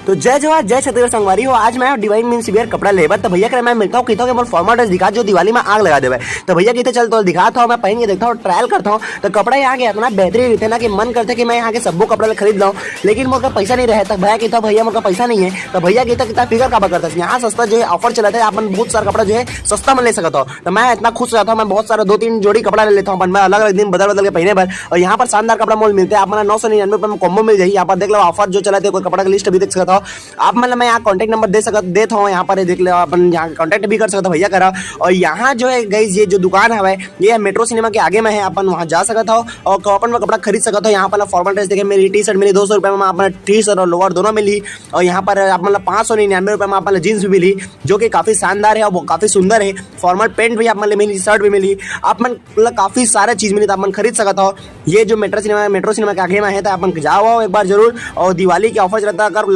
तो जय जवाहर जय छत्तीसगढ़ संगवारी हो। आज मैं डिवाइन मीन सिवियर कपड़ा लेबर तो भैया करे मैं मिलता हूँ कहता हूँ कि फॉर्मल ड्रेस दिखा जो दिवाली में आग लगा देवे। तो भैया कहते चल तो दिखाता हूँ, मैं पहन के देखता हूँ, ट्रायल करता हूँ। तो कपड़ा यहाँ के इतना बेहतरीन रहते ना कि मन करते कि मैं यहाँ के सबको कपड़ा खरीद लाऊं, लेकिन मोर पैसा नहीं रहे। तब भैया कहता भैया मोर पैसा नहीं है। तो भैया कहता कितना फिगर काबा करता है यहाँ सस्ता जो है ऑफर चला था, अपन बहुत सारा कपड़ा जो है सस्ता में ले सकता हूँ। तो मैं इतना खुश रहता हूँ, मैं बहुत सारा 2-3 जोड़ी कपड़ा ले लेता हूँ मैं अलग अलग दिन बदल बदल के पहने पर। और यहाँ पर शानदार कपड़ा मोल मिलते हैं, आप 999 में कॉम्बो मिल जाए। यहाँ पर देख लो ऑफर जो चला थे, कोई कपड़ा की लिस्ट भी देख सकता हो आप। मतलब मैं यहाँ कॉन्टैक्ट नंबर देता हूँ, यहाँ पर देख लो अपन यहाँ कॉन्टैक्ट भी कर सकते हो भैया करा। और यहाँ जो है गाइस ये जो दुकान है ये मेट्रो सिनेमा के आगे में है, अपन वहाँ जा सकता हो और अपन में कपड़ा खरीद सकता हो। यहाँ पर फॉर्मल ड्रेस देखे मेरी टी शर्ट मिली 200 रुपये में, अपना टी शर्ट और लोअर दोनों मिली। और यहाँ पर आप मतलब 599 रुपये में अपना जीन्स भी मिली जो कि काफ़ी शानदार है और वो काफ़ी सुंदर है। फॉर्मल पेंट भी आप मतलब मिली, शर्ट भी मिली, आप मतलब काफ़ी सारा चीज़ मिली, तो आप खरीद सकता हो। ये जो मेट्रो सिनेमा के आगे में है तो अपन जाओ एक बार जरूर। और दिवाली के ऑफर चलता अगर